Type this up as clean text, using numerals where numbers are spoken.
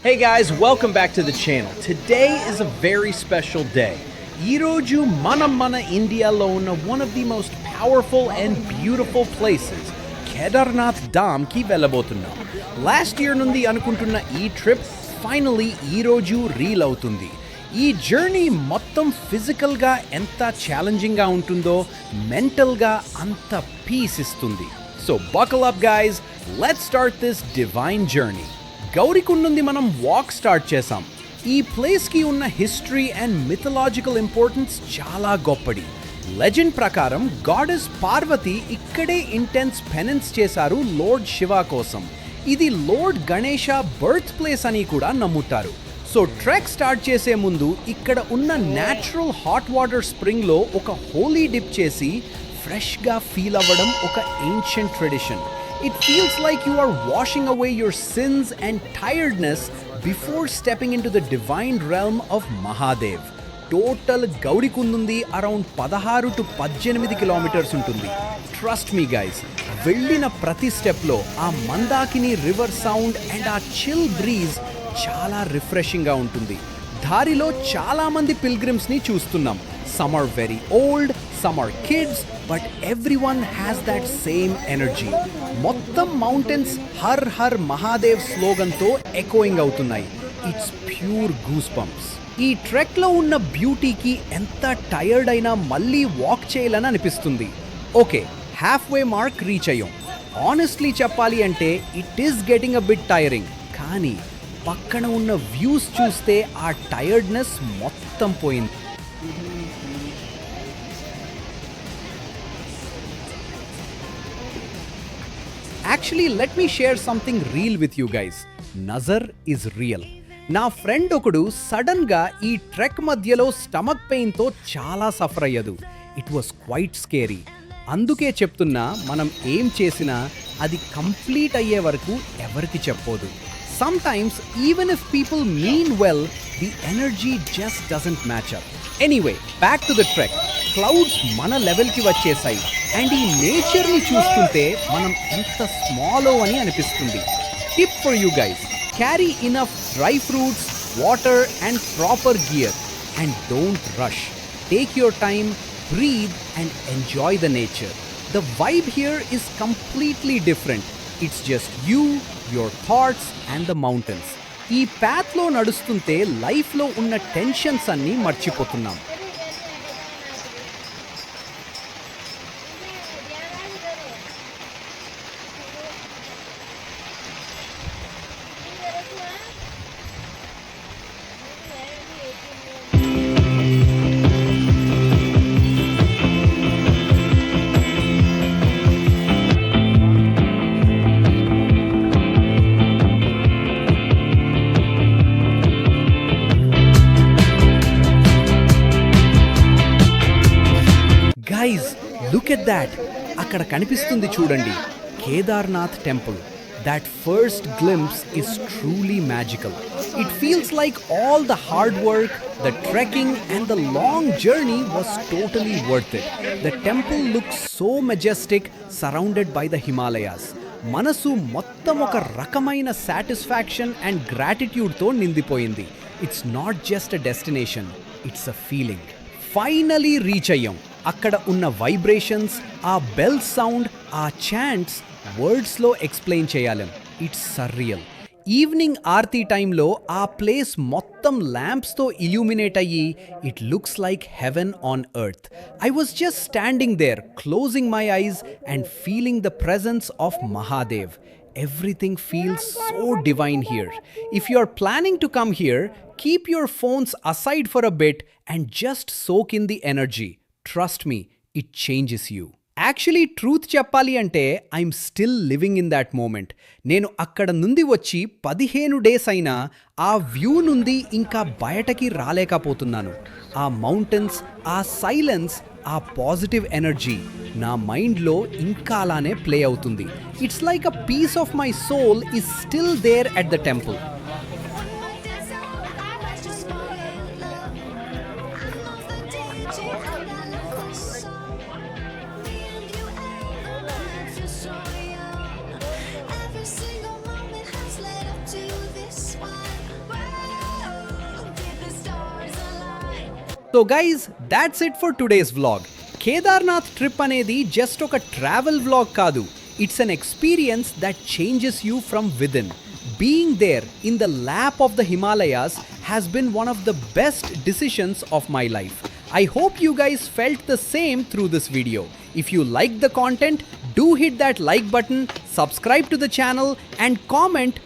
Hey guys, welcome back to the channel. Today is a very special day. Iroju Mana India Lona, one of the most powerful and beautiful places, Kedarnath Dham ki velabotunnam. Last year nundi anukuntunna ee trip finally Iroju reel avutundi. ఈ journey మొత్తం ఫిజికల్గా ఎంత ఛాలెంజింగ్గా ఉంటుందో మెంటల్గా అంత peace ఇస్తుంది. So buckle up guys, let's start this divine journey. Gaurikund నుండి మనం వాక్ స్టార్ట్ చేసాం. ఈ ప్లేస్కి ఉన్న హిస్టరీ అండ్ మిథలాజికల్ ఇంపార్టెన్స్ చాలా గొప్పది. లెజెండ్ ప్రకారం గాడెస్ పార్వతి ఇక్కడే ఇంటెన్స్ పెనెన్స్ చేశారు లార్డ్ శివ కోసం. ఇది లార్డ్ గణేష బర్త్ ప్లేస్ అని కూడా నమ్ముతారు. సో ట్రెక్ స్టార్ట్ చేసే ముందు ఇక్కడ ఉన్న న్యాచురల్ హాట్ వాటర్ స్ప్రింగ్లో ఒక హోలీ డిప్ చేసి ఫ్రెష్గా ఫీల్ అవ్వడం ఒక ancient tradition. It feels like you are washing away your sins and tiredness before stepping in to the divine realm of Mahadev. Total Gaurikund నుండి అరౌండ్ 16 to 18 కిలోమీటర్స్ ఉంటుంది. ట్రస్ట్ మీ గైస్, వెళ్ళిన ప్రతి స్టెప్లో ఆ మందాకిని రివర్ సౌండ్ అండ్ ఆ chill breeze చాలా రిఫ్రెషింగ్గా ఉంటుంది. దారిలో చాలామంది పిల్గ్రిమ్స్ని చూస్తున్నాం. Some are very old, some are kids, but everyone has that same energy. మొత్తం మౌంటైన్స్ హర్ హర్ మహాదేవ్ స్లోగన్తో ఎకోయింగ్ అవుతున్నాయి. It's pure goose bumps. ఈ ట్రెక్లో ఉన్న బ్యూటీకి ఎంత టైర్డ్ అయినా మళ్ళీ వాక్ చేయాలని అనిపిస్తుంది. Okay, half way mark reach అయ్యాం. ఆనెస్ట్లీ చెప్పాలి అంటే it is getting a bit tiring. కానీ పక్కన ఉన్న వ్యూస్ చూస్తే ఆ టైర్డ్నెస్ మొత్తం పోయింది. Actually let me share something real with you guys. Nazar is real. నా ఫ్రెండ్ ఒకడు సడన్గా ఈ ట్రెక్ మధ్యలో స్టమక్ పెయిన్తో చాలా సఫర్ అయ్యదు. It was quite scary. అందుకే చెప్తున్నా, మనం ఏం చేసినా అది కంప్లీట్ అయ్యే వరకు ఎవరికి చెప్పొద్దు. Sometimes, even if people mean well, the energy just doesn't match up. Anyway, back to the trek. Clouds mana level ki vachesai, and ee nature ni chustunte manam enta small ani anipistundi. Tip for you guys: carry enough dry fruits, water and proper gear, and don't rush. Take your time, breathe and enjoy the nature. The vibe here is completely different. It's just you, your thoughts and the mountains. ఈ పాత్లో నడుస్తుంటే లైఫ్లో ఉన్న tensions అన్నీ మర్చిపోతున్నాం. Guys, look at that. అక్కడ కనిపిస్తుంది చూడండి, Kedarnath temple. That first glimpse is truly magical. It feels like all the hard work, the trekking and the long journey was totally worth it. The temple looks so majestic, surrounded by the Himalayas. మనసు మొత్తం ఒక రకమైన satisfaction and గ్రాటిట్యూడ్తో నిండిపోయింది. It's not just a destination, it's a feeling. Finally reach అయ్యాం. అక్కడ ఉన్న vibrations, ఆ బెల్ సౌండ్, ఆ చాంట్స్ వర్డ్స్లో ఎక్స్ప్లెయిన్ చేయాలి. It's surreal. ఈవినింగ్ ఆర్తీ టైంలో ఆ ప్లేస్ మొత్తం ల్యాంప్స్తో ఇల్యూమినేట్ అయ్యి it looks like heaven on earth. I was just standing there, closing my eyes and feeling the presence of Mahadev. Everything feels so divine here. If you are planning to come here, keep your phones aside for a bit and just soak in the energy. Trust me, it changes you. Actually truth చెప్పాలి అంటే I'm still living in that moment. నేను అక్కడ నుండి వచ్చి 15 days అయినా ఆ view నుండి ఇంకా బయటకి రాలేకపోతున్నాను. ఆ మౌంటైన్స్, ఆ సైలెన్స్, ఆ పాజిటివ్ ఎనర్జీ నా మైండ్లో ఇంకా అలానే ప్లే అవుతుంది. It's like a piece of my soul is still there at the temple. Every single moment has led up to this one. So guys that's it for today's vlog. Kedarnath trip అనేది just ఒక travel vlog కాదు. It's an experience that changes you from within. Being there in the lap of the Himalayas has been one of the best decisions of my life. I hope you guys felt the same through this video. If you like the content, do hit that like button, subscribe to the channel and comment